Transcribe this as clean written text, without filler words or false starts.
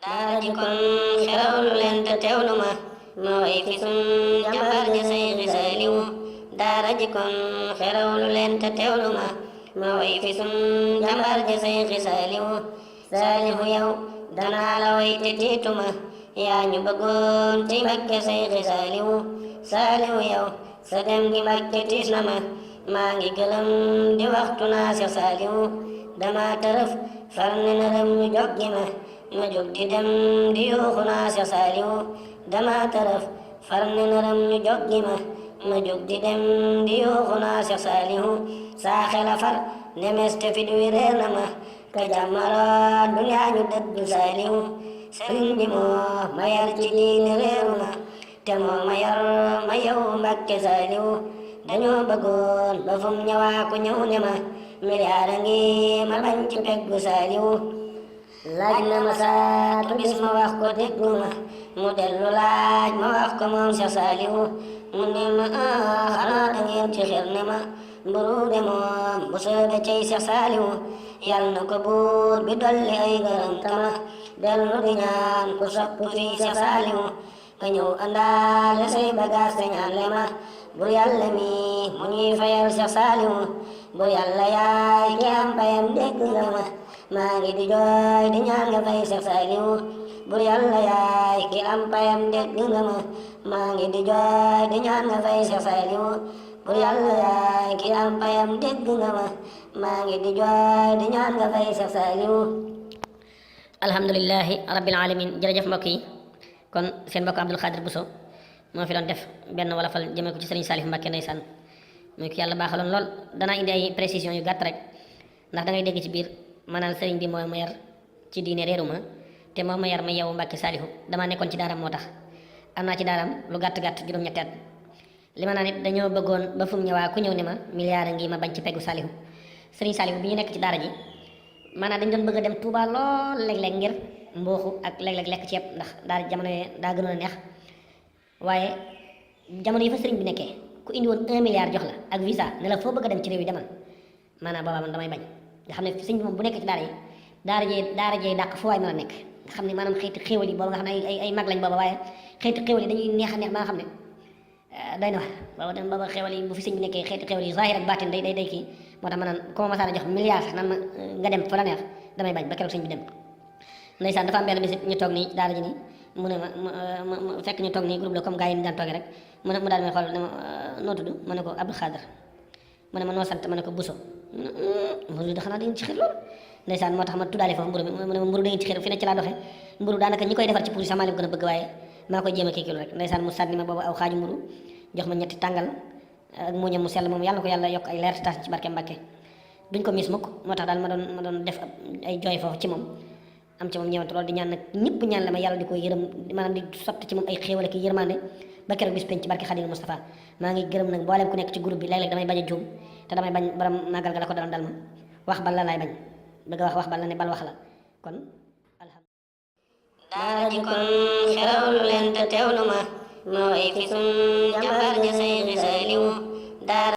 daara ji kon xerawlu leen te teewlu ma way fi sun jàmbaar ja Seydi Saaliwu daara ji kon xerawlu leen te teewlu ma way fi sun jàmbaar ja Seydi Saaliwu Saaliwu yow danaa la way te tiitu ma yaa ñu bëggoon ci Mbàkke Seydi Saaliwu Saaliwu yow sa dem gi Mbàkke tiis na maa ngi gëlëm di waxtu naa Seex Saaliwu dama tërëf far ne nërëm ñu jog gi ma jóg di dem di yuuxu naa Seex Saaliwu dama tërëf far ne nërëm ñu jog gi ma jóg di dem di yuuxu naa Seex Saaliwu saa xela far nemes te fit wi réer na ka jàmmara duniyaa ñu dëddu Saaliwu sëriñ bi moo ma yar ci diine réeru te moo ma yar ma yow Mbàkke Saaliwu dañoo bëggoon ba fum ñëwaa ku ñëw ne miliyaar a ngi ma bañ ci peggu Saaliwu laaj na ma saatu bis ma wax ko déggu mu dellu laaj ma wax ko moom Seex Saaliwu mu ne ma xanaa da ngeen ci xel ne mburu de moom bu soobe cey Seex Saaliwu yal na ko buur bi dolli ay garam tama dellu di ñaan ku sopp fii Seex Saaliwu ka ñëw àndaale say bagaas te ñaan le bur yàlla mi mu ñuy fayal Seex Saaliwu bur yàlla yaay ki am payam dégg nga maa ngi di jooy di ñaan nga fay Seex Saaliwu bur yàlla yaay ki am payam dégg nga maa ngi di jooy di ñaan nga fay Seex Saaliwu bur yàlla yaay ki am payam dégg nga maa ngi di jooy di ñaan nga fay Seex Saaliwu. alhamdulillahi rabbil alamin jërëjëf mbokk yi kon seen mbokk Abdul Xaadir Buso moo fi doon def benn wala fal jëmee ko ci Sëriñ Saalif Mbàkke ndeysaan muy ko yàlla baaxaloon lool danaa indi ay précision yu gàtt rek ndax da ngay dégg ci biir maanaam sëriñ bi mooy ma yar ci diine réeru te moo ma yar ma yow Mbàkke Saalihu damaa nekkoon ci daaram moo tax am naa ci daaram lu gàtt-gàtt juróom-ñetti at li ma naan it dañoo bëggoon ba fu mu ñëwaa ku ñëw ne milliard ngi ma bañ ci peggu Saalihu Sëriñ Saalihu bi ñu nekk ci daara ji maanaam dañ doon bëgg a dem Touba lool léeg-léeg ngir mbooxu ak léeg-léeg lekk ceeb ndax daara jamono daa gënoon a neex waaye jamono yi fa sëriñ bi nekkee ku indi woon 1 milliard jox la ak visa ne la foo bëgg a dem ci réew yi demal maanaam boobaa man damay bañ nga xam ne sëriñ bi moom bu nekk ci daara jee dàq fu waay mën a nekk nga xam ne maanaam xeeti xéwal yi booba nga xam ne ay mag lañ booba waaye xeeti xéwal yi dañuy neex a neex ba nga xam ne day na wax booba xéwal yi bu fi sëriñ bi nekkee xeeti xéwal yi zahir ak baatin day kii moo tax ma naan comme ma jox milliard sax naan ma nga dem fa la neex damay bañ ba keroog sëriñ bi dem ndeysaan dafa am benn bis ñu toog nii daara ji nii mu ne ma fekk ñu toog nii groupe la comme gars yi ni daan toogee rek mu daal may xool ne ma noo tudd ma ne ko Abdou Xaadir mu ne ma noo sant ma ne ko Buso mburu da xanaa da ngeen ci xir loolu ndeysaan moo tax ma tuddaale foofu mburu mi mu ne ma mburu da ngeen ci xir fi ne ci laa doxee mburu daanaka ñi koy defar ci pour sax maa leen gën a bëgg waaye maa koy jéem a kii kilo rek ndeysaan mu sànni ma boobu aw xaaju mburu jox ma ñetti tàngal ak muñam mu sell moom yàlla ko yàlla yokk ay leer taas ci barke Mbàkke duñ ko miis mukk moo tax daal ma doon def ay jooy foofu ci moom am ci moom ñëwante loolu di ñaan nag ñëpp ñaan la ma yàlla di ko yërëm maanaam di sotti ci moom ay xéewal ak yërmande ba keroog bis penc ci barke Xaadimu Mustafa maa ngi gërëm nag mboolem ku nekk ci groupe bi léeg-léeg damay bañ a juum te damay bañ borom màggal ga la ko daloon dal ma wax bal la laay bañ bëgg a wax bal la ne bal wax la kon alhamdulilah daara ji kon xerawlu leen te teewlu ma way fi sun jàmbaar ja Seydi Saaliwu daara